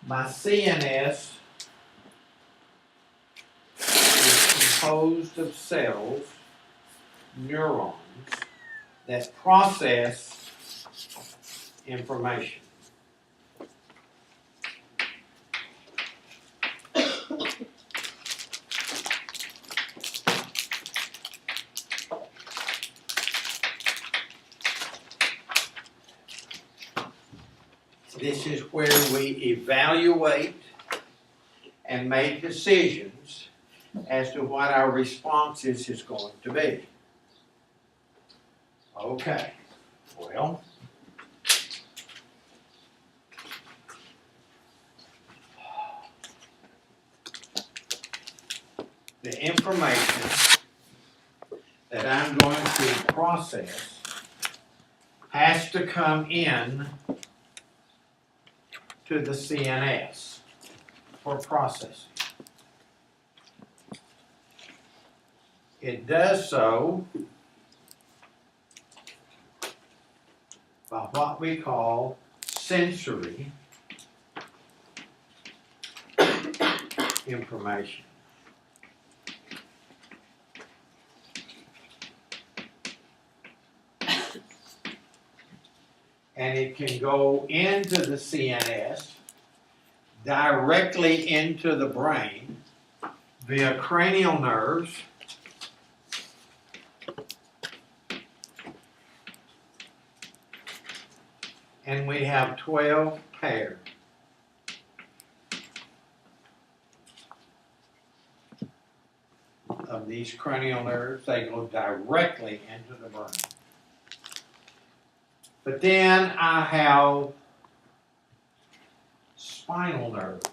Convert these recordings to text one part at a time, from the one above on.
My CNS is composed of cells, neurons, that process information. This is where we evaluate and make decisions as to what our responses is going to be. Okay, well, the information that I'm going to process has to come in to the CNS for processing. It does so by what we call sensory information. And it can go into the CNS, directly into the brain, via cranial nerves, and we have 12 pairs. Of these cranial nerves, they go directly into the brain. But then I have spinal nerves.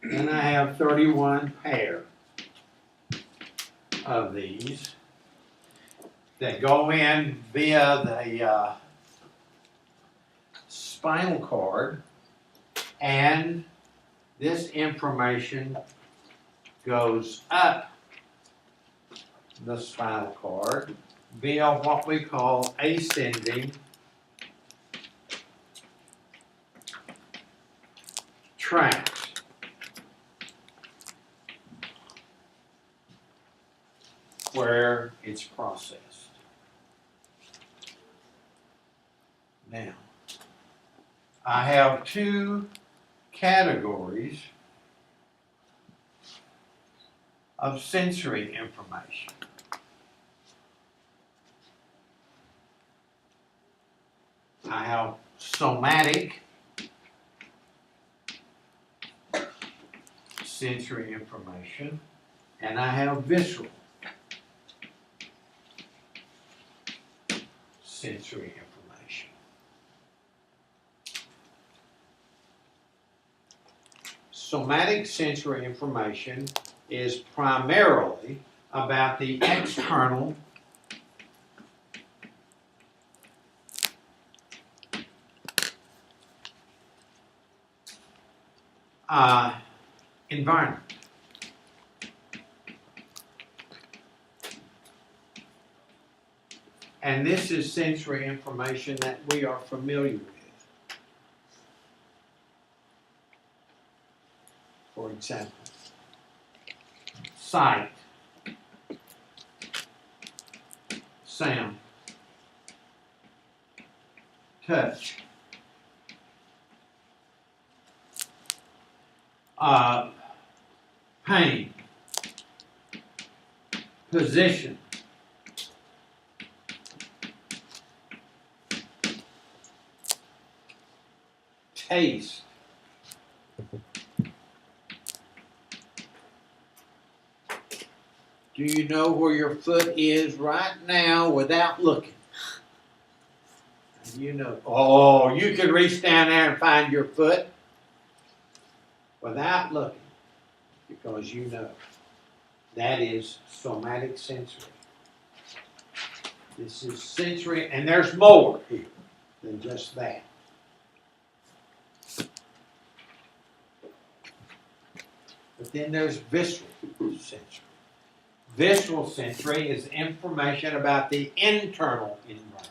And I have 31 pair of these that go in via the spinal cord, and this information goes up the spinal cord via what we call ascending tracts. Where it's processed. Now, I have two categories of sensory information. I have somatic sensory information, and I have visceral sensory information. Somatic sensory information is primarily about the external environment. And this is sensory information that we are familiar with. For example, sight, sound, touch, pain, position, taste, do you know where your foot is right now without looking? You know, oh, you can reach down there and find your foot without looking because you know. That is somatic sensory. This is sensory, and there's more here than just that. But then there's visceral sensory. Visceral sensory is information about the internal environment.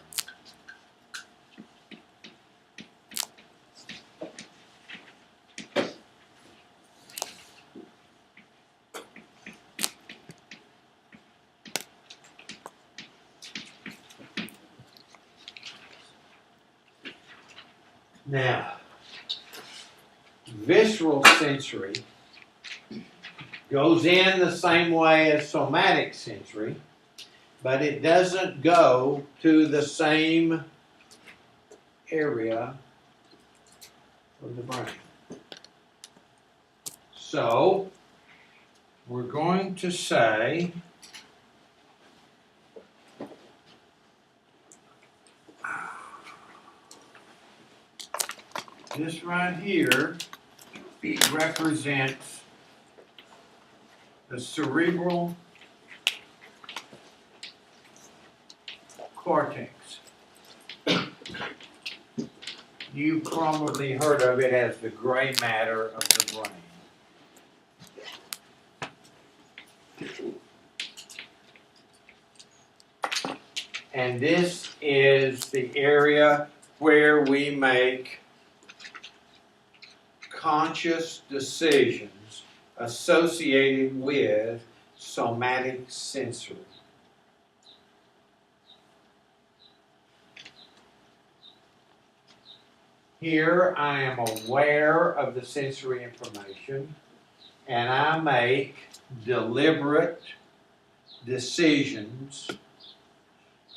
Now, visceral sensory goes in the same way as somatic sensory, but it doesn't go to the same area of the brain. So, we're going to say this right here represents the cerebral cortex. You probably heard of it as the gray matter of the brain. And this is the area where we make conscious decisions associated with somatic sensory. Here I am aware of the sensory information and I make deliberate decisions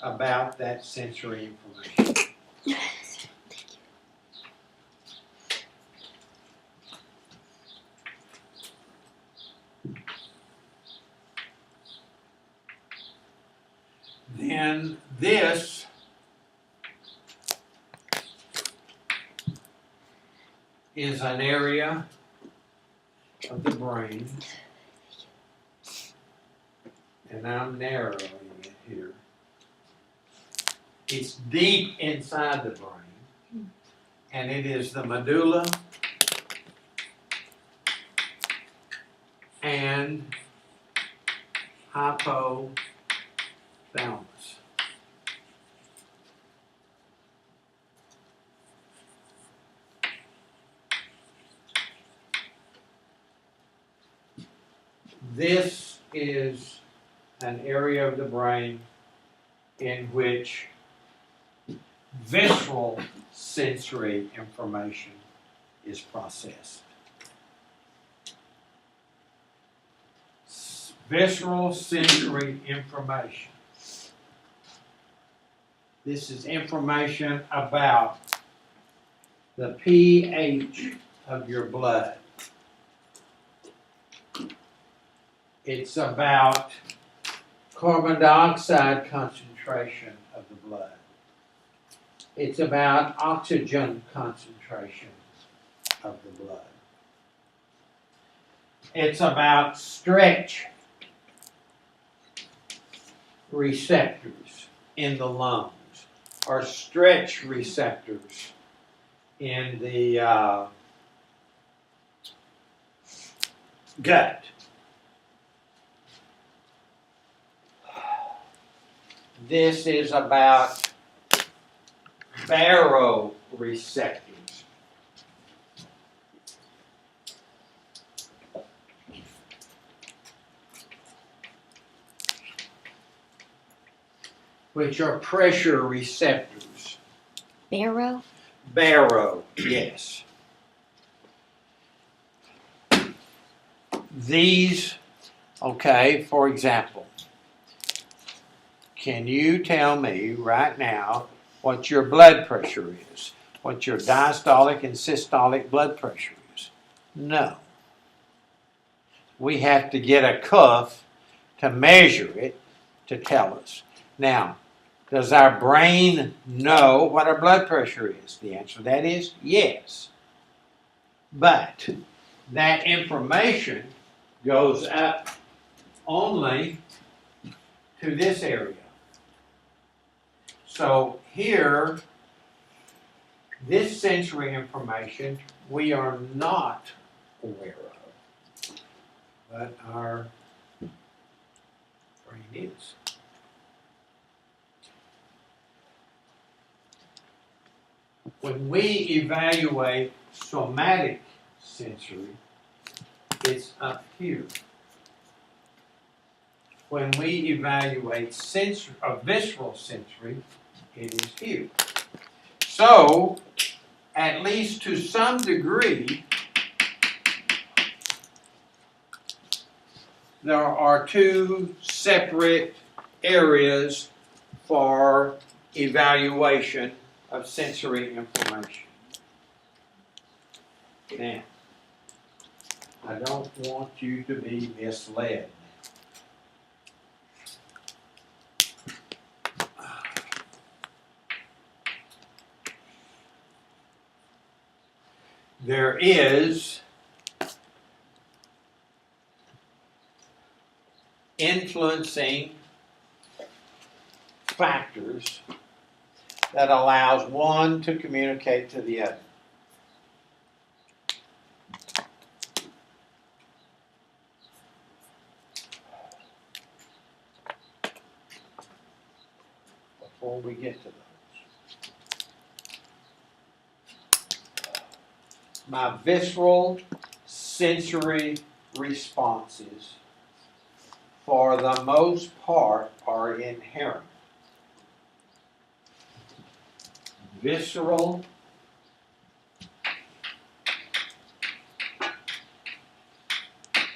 about that sensory information. Then this is an area of the brain, and I'm narrowing it here. It's deep inside the brain, and it is the medulla and hypothalamus. This is an area of the brain in which visceral sensory information is processed. Visceral sensory information. This is information about the pH of your blood. It's about carbon dioxide concentration of the blood. It's about oxygen concentration of the blood. It's about stretch receptors in the lungs, or stretch receptors in the gut. This is about baroreceptors. Which are pressure receptors. Baro? Baro, yes. These, okay, for example, can you tell me right now what your blood pressure is? What your diastolic and systolic blood pressure is? No. We have to get a cuff to measure it to tell us. Now, does our brain know what our blood pressure is? The answer to that is yes. But that information goes up only to this area. So here, this sensory information we are not aware of, but our It is. When we evaluate somatic sensory, it's up here. When we evaluate visceral sensory, it is here. So, at least to some degree, there are two separate areas for evaluation of sensory information. Now, I don't want you to be misled. There is influencing factors that allows one to communicate to the other. Before we get to those, my visceral sensory responses, for the most part, are inherent. Visceral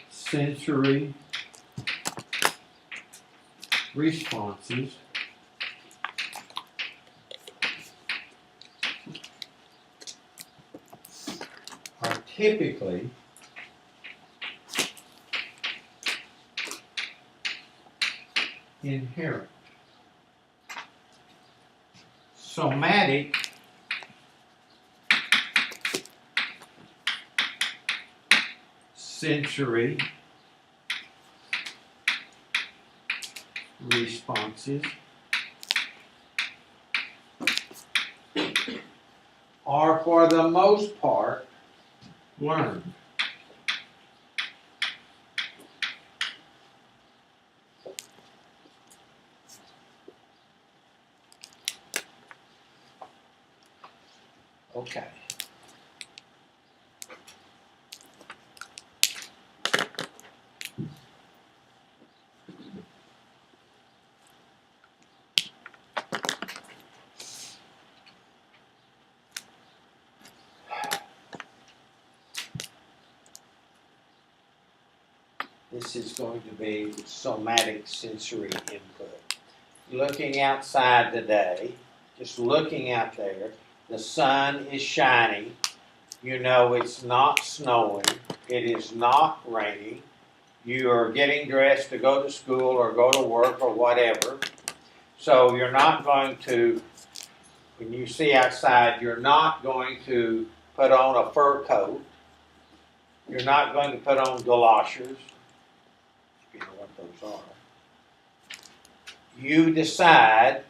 sensory responses are typically inherent. Somatic sensory responses are, for the most part, learned. Okay. This is going to be somatic sensory input. Looking outside today, just looking out there, the sun is shining. You know it's not snowing. It is not raining. You are getting dressed to go to school or go to work or whatever. So you're not going to, when you see outside, you're not going to put on a fur coat. You're not going to put on galoshes. You know what those are. You decide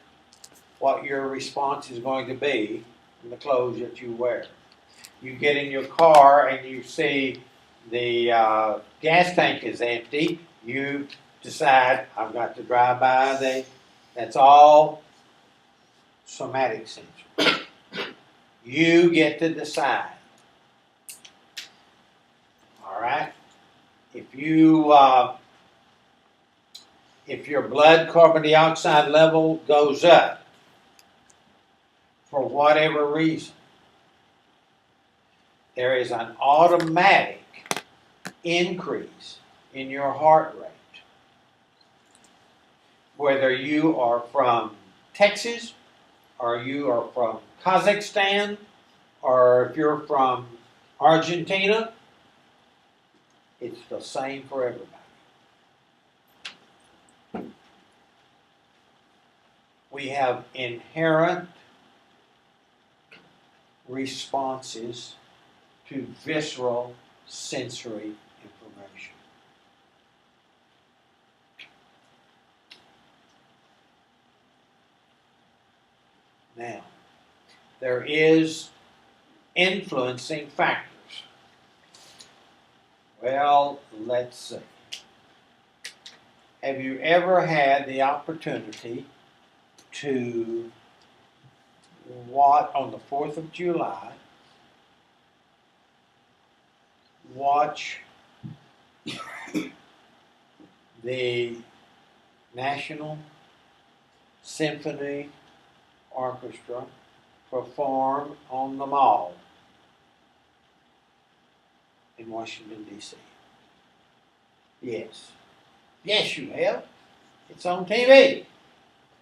what your response is going to be in the clothes that you wear. You get in your car and you see the gas tank is empty. You decide, I've got to drive by that's all somatic sensory. You get to decide. All right? If your blood carbon dioxide level goes up for whatever reason, there is an automatic increase in your heart rate. Whether you are from Texas, or you are from Kazakhstan, or if you're from Argentina, it's the same for everybody. We have inherent responses to visceral sensory information. Now, there is influencing factors. Well, let's see. Have you ever had the opportunity to watch on the 4th of July, watch the National Symphony Orchestra perform on the Mall in Washington, D.C.? Yes. Yes, you have. It's on TV.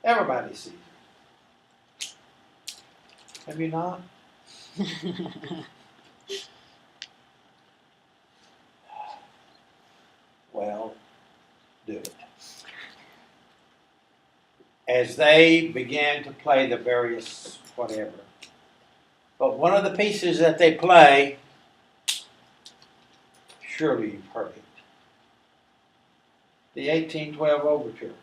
Everybody sees it. Have you not? Well, do it. As they began to play the various whatever. But one of the pieces that they play, surely you've heard it. The 1812 Overture.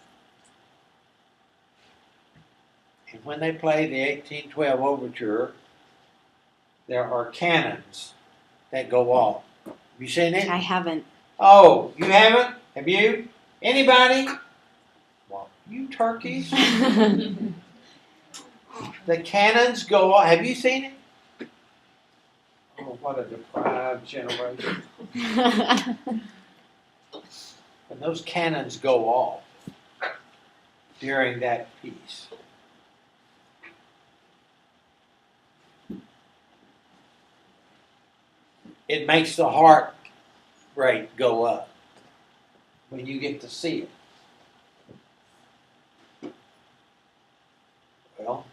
And when they play the 1812 Overture, there are cannons that go off. Have you seen it? I haven't. Oh, you haven't? Have you? Anybody? Well, you turkeys. The cannons go off. Have you seen it? Oh, what a deprived generation. When those cannons go off during that piece, it makes the heart rate go up when you get to see it. Well,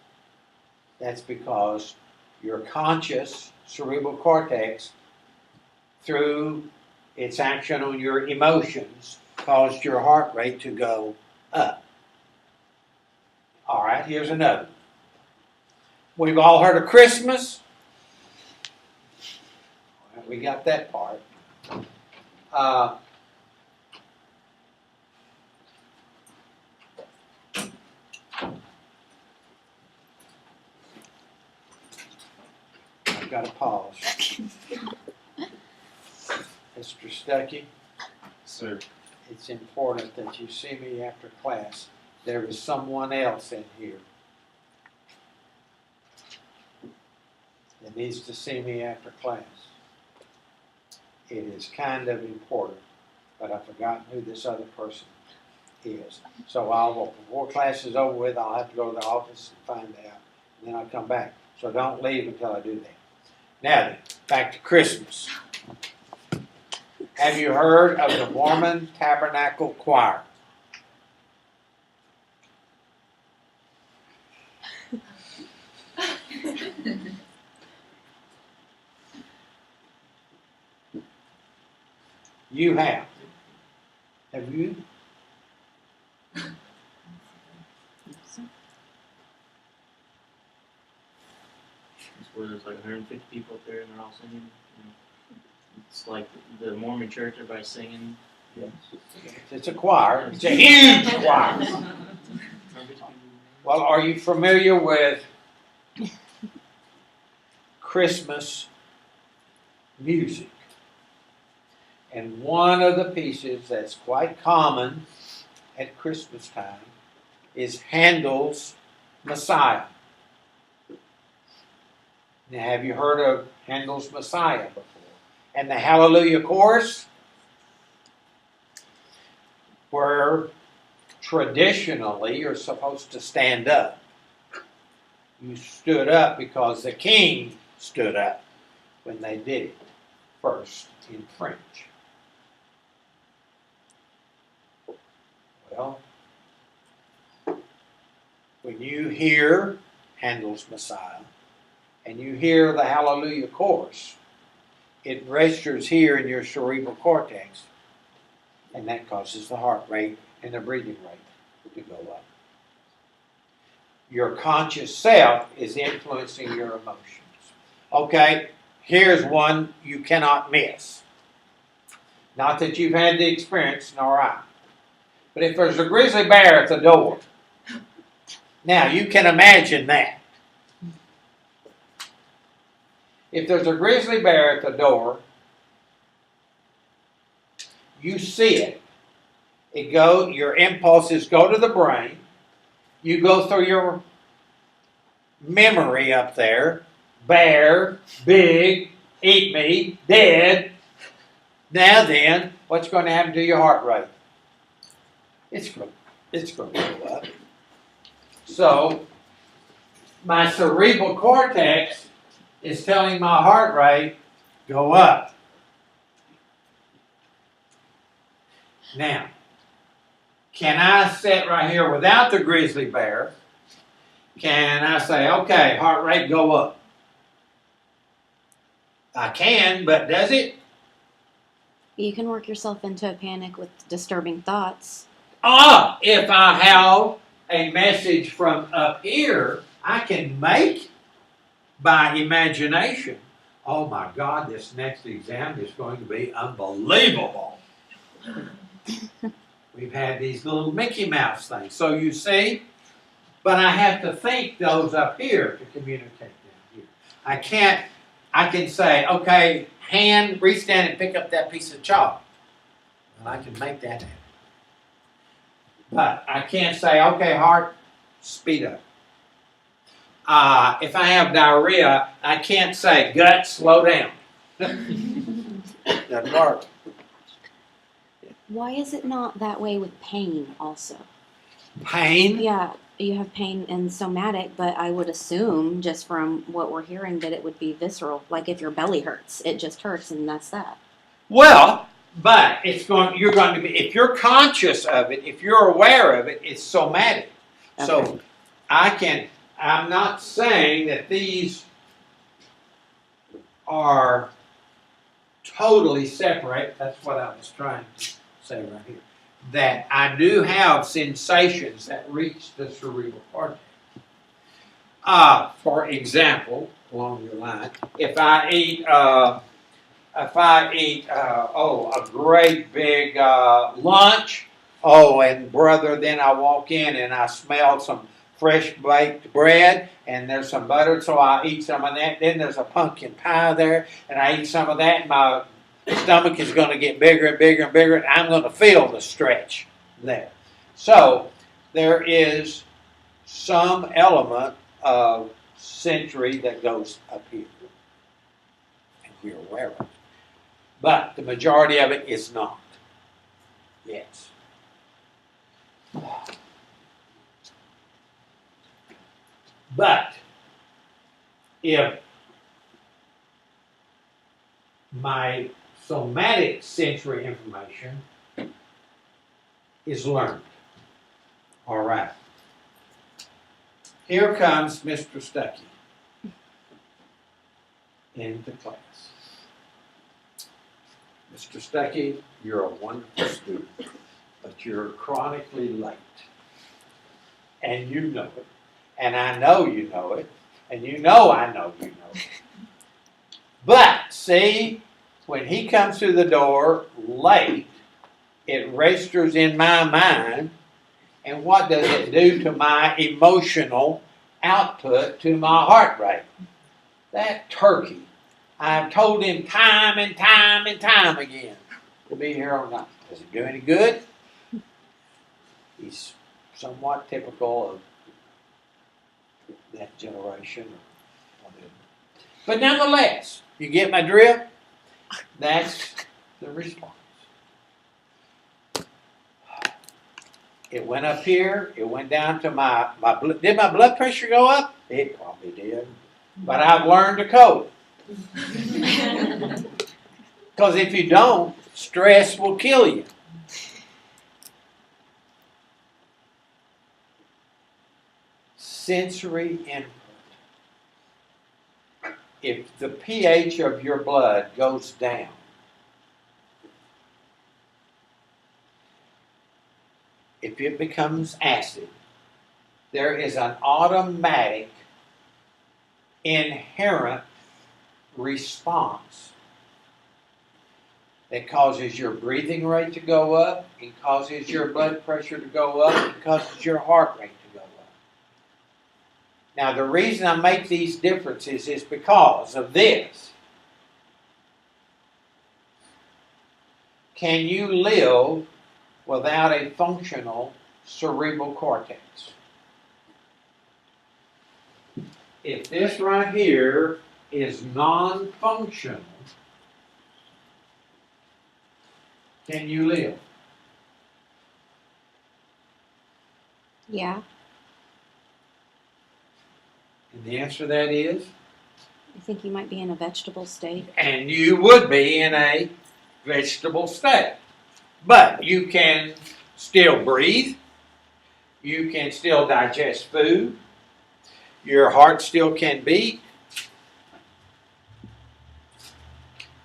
that's because your conscious cerebral cortex, through its action on your emotions, caused your heart rate to go up. All right, here's another. We've all heard of Christmas. Well, we got that part. I've got to pause. Mr. Stuckey? Sir. It's important that you see me after class. There is someone else in here that needs to see me after class. It is kind of important, but I've forgotten who this other person is. So before class is over with, I'll have to go to the office and find out, and then I'll come back. So don't leave until I do that. Now then, back to Christmas. Have you heard of the Mormon Tabernacle Choir? You have. Have you? Where there's like 150 people up there and they're all singing. You know. It's like the Mormon church, everybody's singing. Yes. It's a choir. It's a huge choir. Well, are you familiar with Christmas music? And one of the pieces that's quite common at Christmas time is Handel's Messiah. Now, have you heard of Handel's Messiah before? And the Hallelujah Chorus, where traditionally you're supposed to stand up. You stood up because the king stood up when they did it first in French. Well, when you hear Handel's Messiah and you hear the Hallelujah Chorus, it registers here in your cerebral cortex, and that causes the heart rate and the breathing rate to go up. Your conscious self is influencing your emotions. Okay, here's one you cannot miss. Not that you've had the experience, nor I. But if there's a grizzly bear at the door, now you can imagine that. If there's a grizzly bear at the door, you see it. Your impulses go to the brain. You go through your memory up there. Bear, big, eat me, dead. Now then, what's going to happen to your heart rate? It's going to go up. So, my cerebral cortex is telling my heart rate, go up. Now, can I sit right here without the grizzly bear? Can I say, okay, heart rate go up? I can, but does it? You can work yourself into a panic with disturbing thoughts. If I have a message from up here, I can make by imagination. Oh my God, this next exam is going to be unbelievable. We've had these little Mickey Mouse things. So you see, but I have to think those up here to communicate down here. I can say, okay, hand, reach down and pick up that piece of chalk. Well, I can make that happen. But I can't say, okay, heart, speed up. If I have diarrhea, I can't say, gut, slow down. Doesn't work. Why is it not that way with pain also? Pain? Yeah, you have pain in somatic, but I would assume, just from what we're hearing, that it would be visceral. Like if your belly hurts, it just hurts and that's that. Well, but you're going to be, if you're conscious of it, if you're aware of it, it's somatic. Okay. So I'm not saying that these are totally separate. That's what I was trying to say right here. That I do have sensations that reach the cerebral cortex. For example, along your line, if I eat a great big lunch, and brother, then I walk in and I smell some fresh baked bread and there's some butter, so I eat some of that. Then there's a pumpkin pie there, and I eat some of that, and my stomach is going to get bigger and bigger and bigger, and I'm going to feel the stretch there. So there is some element of sensory that goes up here, and we're aware of it. But the majority of it is not. Yes. But if my somatic sensory information is learned, all right. Here comes Mr. Stuckey into class. Mr. Stuckey, you're a wonderful student, but you're chronically late. And you know it. And I know you know it. And you know I know you know it. But, see, when he comes through the door late, it registers in my mind. And what does it do to my emotional output, to my heart rate? That turkey. I've told him time and time and time again to be here all night. Does it do any good? He's somewhat typical of that generation. But nonetheless, you get my drift? That's the response. It went up here. It went down to my blood. Did my blood pressure go up? It probably did. But I've learned to cope. Because if you don't, stress will kill you. Sensory input. If the pH of your blood goes down, if it becomes acid, there is an automatic, inherent response that causes your breathing rate to go up, it causes your blood pressure to go up, it causes your heart rate to go up. Now, the reason I make these differences is because of this. Can you live without a functional cerebral cortex. If this right here is non-functional, can you live? Yeah, And the answer to that is, I think you might be in a vegetable state. and you would be in a vegetable state. But you can still breathe, you can still digest food, your heart still can beat.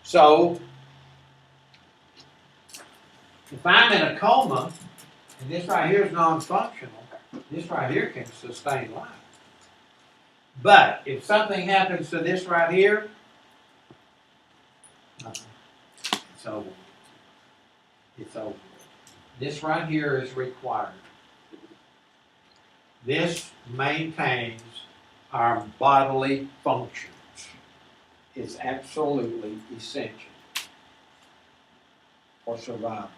So, if I'm in a coma, and this right here is non-functional, this right here can sustain life. But if something happens to this right here, it's over. It's over. This right here is required. This maintains our bodily functions. It's absolutely essential for survival.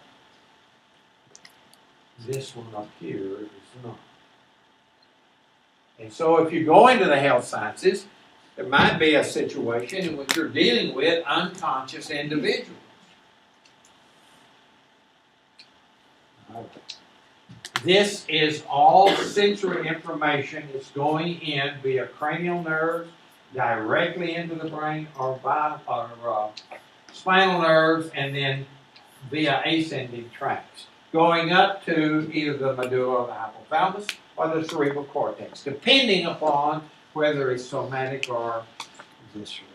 This one up here is not. And so if you go into the health sciences, there might be a situation in which you're dealing with unconscious individuals. This is all sensory information. It's going in via cranial nerves directly into the brain or spinal nerves, and then via ascending tracts, going up to either the medulla or the hypothalamus or the cerebral cortex, depending upon whether it's somatic or visceral.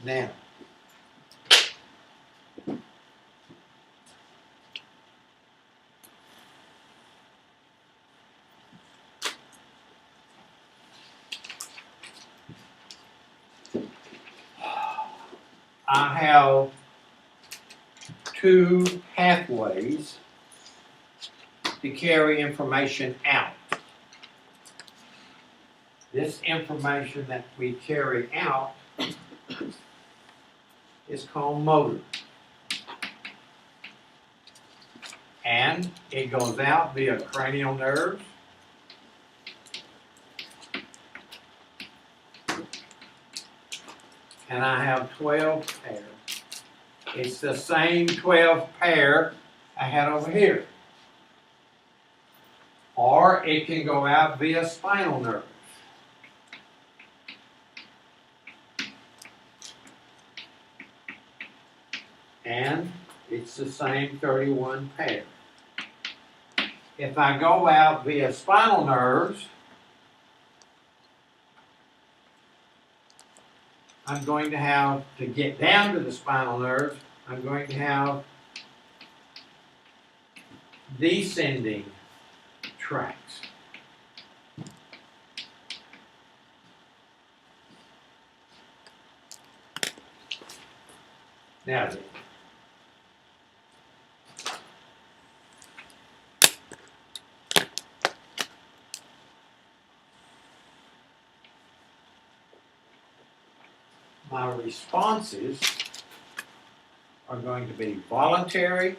Now, I have two pathways to carry information out. This information that we carry out is called motor. And it goes out via cranial nerves, and I have 12 pairs. It's the same 12 pair I had over here. Or it can go out via spinal nerves. And it's the same 31 pair. If I go out via spinal nerves, I'm going to have to get down to the spinal nerves. I'm going to have descending tracts. Now then, my responses are going to be voluntary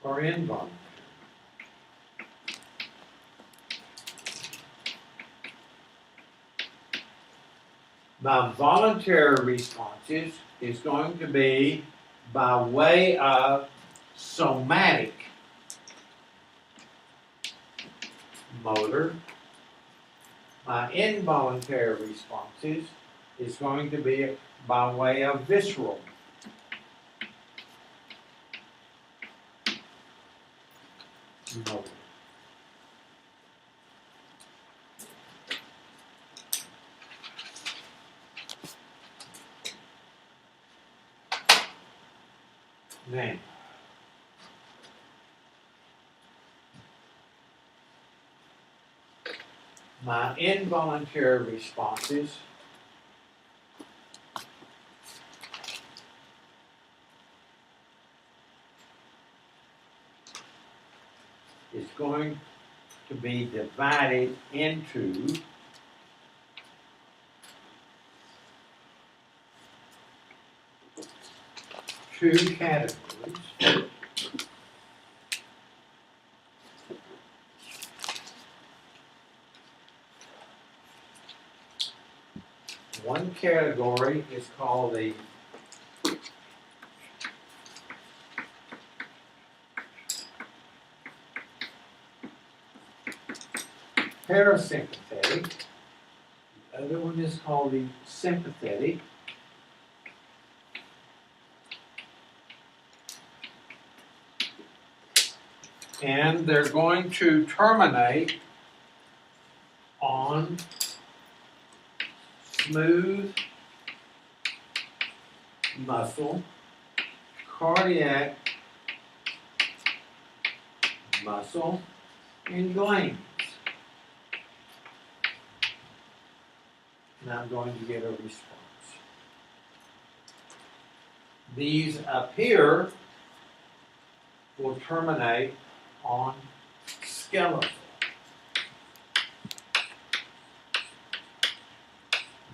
or involuntary. My voluntary responses is going to be by way of somatic motor. My involuntary responses is going to be by way of visceral motor. Now, my involuntary responses is going to be divided into two categories. One category is called the parasympathetic. The other one is called the sympathetic. And they're going to terminate on smooth muscle, cardiac muscle, and glands. And I'm going to get a response. These up here will terminate on skeletal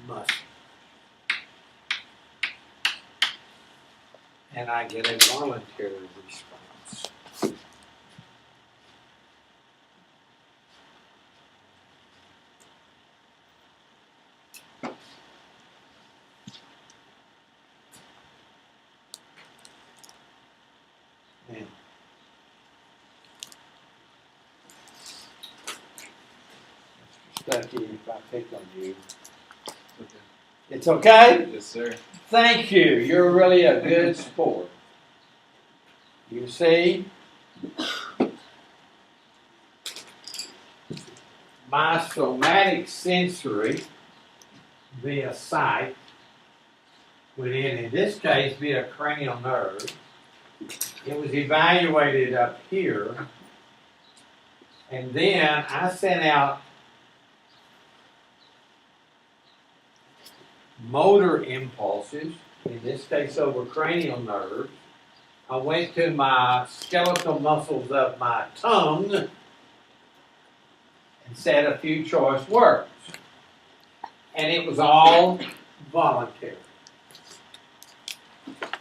muscle. And I get a voluntary response. Now, Mr. Stuckey, if I pick on you, Okay. it's okay? Yes, sir. Thank you. You're really a good sport. You see, my somatic sensory via sight went in this case, via cranial nerve. It was evaluated up here. And then I sent out motor impulses, in this case over cranial nerves. I went to my skeletal muscles of my tongue and said a few choice words. And it was all voluntary.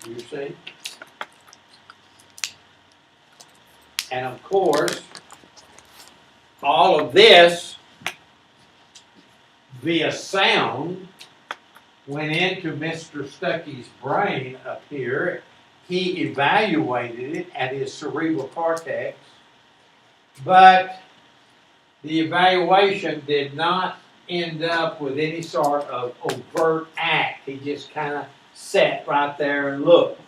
You see? And of course, all of this via sound went into Mr. Stuckey's brain up here. He evaluated it at his cerebral cortex, but the evaluation did not end up with any sort of overt act. He just kind of sat right there and looked.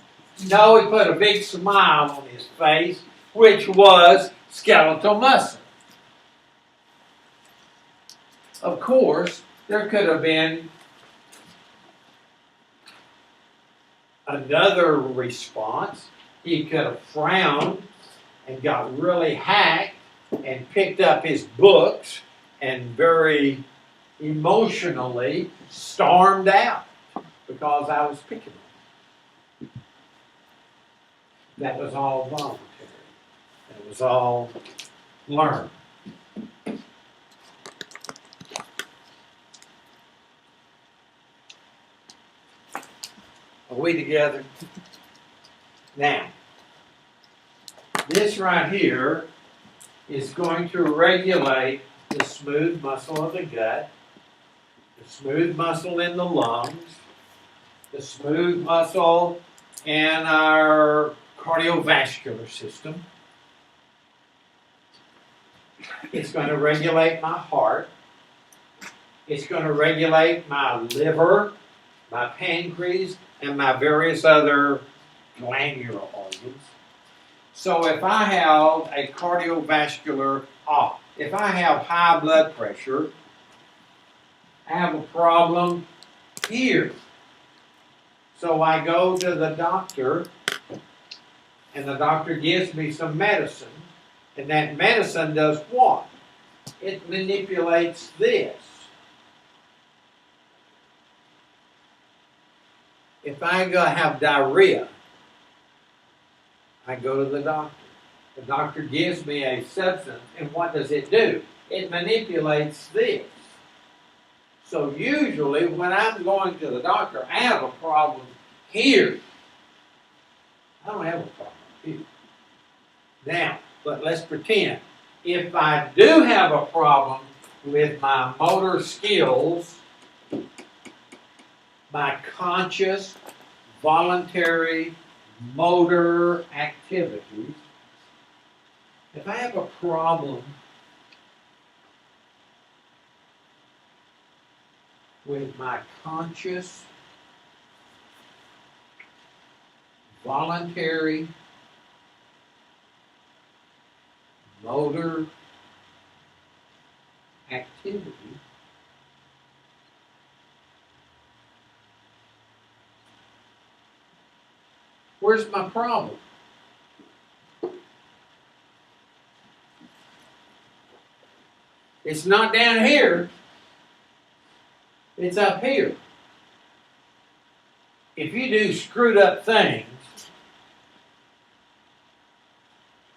No, he put a big smile on his face, which was skeletal muscle. Of course, there could have been another response. He could have frowned and got really hacked and picked up his books and very emotionally stormed out because I was picking him. That was all voluntary. It was all learned. Are we together? Now, this right here is going to regulate the smooth muscle of the gut, the smooth muscle in the lungs, the smooth muscle in our cardiovascular system. It's going to regulate my heart. It's going to regulate my liver, my pancreas, and my various other glandular organs. So if I have a cardiovascular, if I have high blood pressure, I have a problem here. So I go to the doctor, and the doctor gives me some medicine, and that medicine does what? It manipulates this. If I have diarrhea, I go to the doctor. The doctor gives me a substance, and what does it do? It manipulates this. So usually when I'm going to the doctor, I have a problem here. I don't have a problem. Period. Now, but let's pretend if I do have a problem with my motor skills, my conscious, voluntary motor activities, if I have a problem with my conscious, voluntary motor activity, where's my problem? It's not down here. It's up here. If you do screwed up things,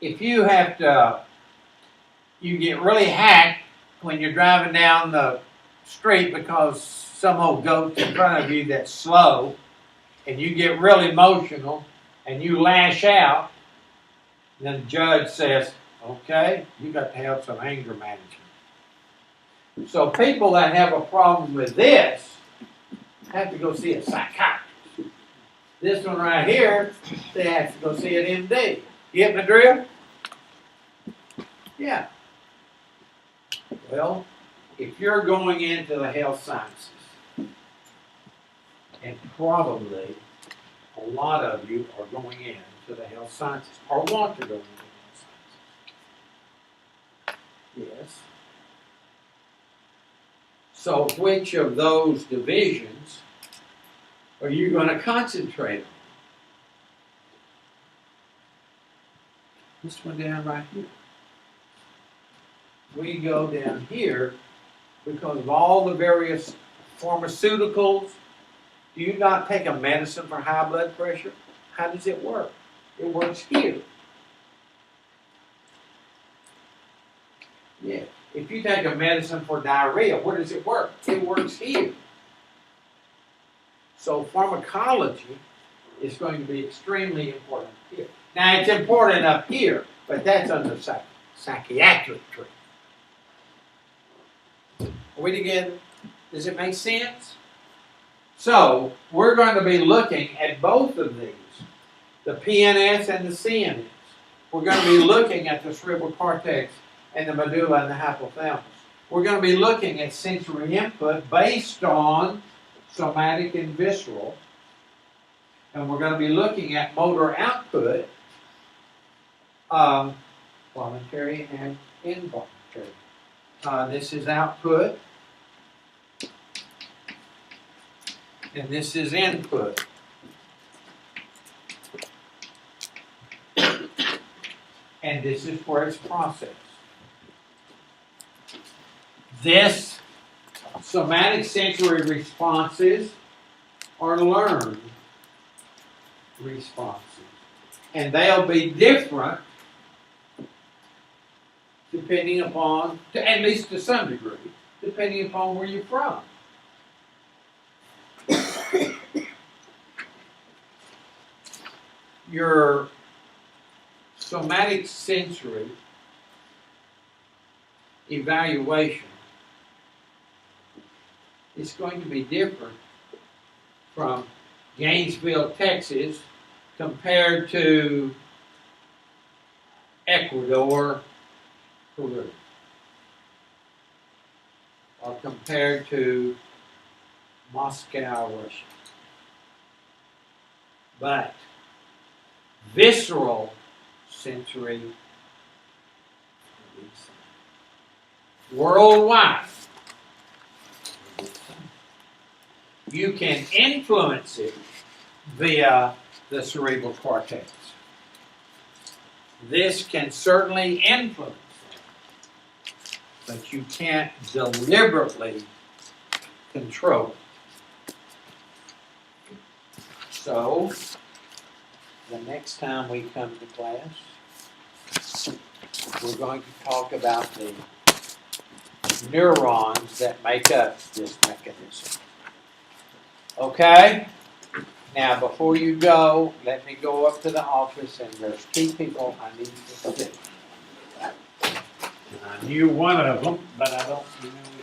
if you have to, you get really hacked when you're driving down the street because some old goat's in front of you that's slow, and you get really emotional and you lash out, then the judge says, okay, you got to have some anger management. So people that have a problem with this have to go see a psychiatrist. This one right here, they have to go see an MD. You get my drill? Yeah. Well, if you're going into the health sciences, and probably a lot of you are going into the health sciences, or want to go into the health sciences. Yes. So which of those divisions are you going to concentrate on? This one down right here. We go down here because of all the various pharmaceuticals. Do you not take a medicine for high blood pressure? How does it work? It works here. Yeah. If you take a medicine for diarrhea, where does it work? It works here. So pharmacology is going to be extremely important here. Now it's important up here, but that's under psychiatric treatment. Are we together? Does it make sense? So we're going to be looking at both of these, the PNS and the CNS. We're going to be looking at the cerebral cortex and the medulla and the hypothalamus. We're going to be looking at sensory input based on somatic and visceral. And we're going to be looking at motor output, voluntary and involuntary. This is output, and this is input. And this is where it's processed. This somatic sensory responses are learned responses. And they'll be different depending upon, at least to some degree, depending upon where you're from. Your somatic sensory evaluation is going to be different from Gainesville, Texas, compared to Ecuador, Peru, or compared to Moscow, Russia. But visceral sensory worldwide, you can influence it via the cerebral cortex. This can certainly influence it, but you can't deliberately control it. So, the next time we come to class, we're going to talk about the neurons that make up this mechanism. Okay? Now, before you go, let me go up to the office, and there's two people I need to see. I knew one of them, but I don't remember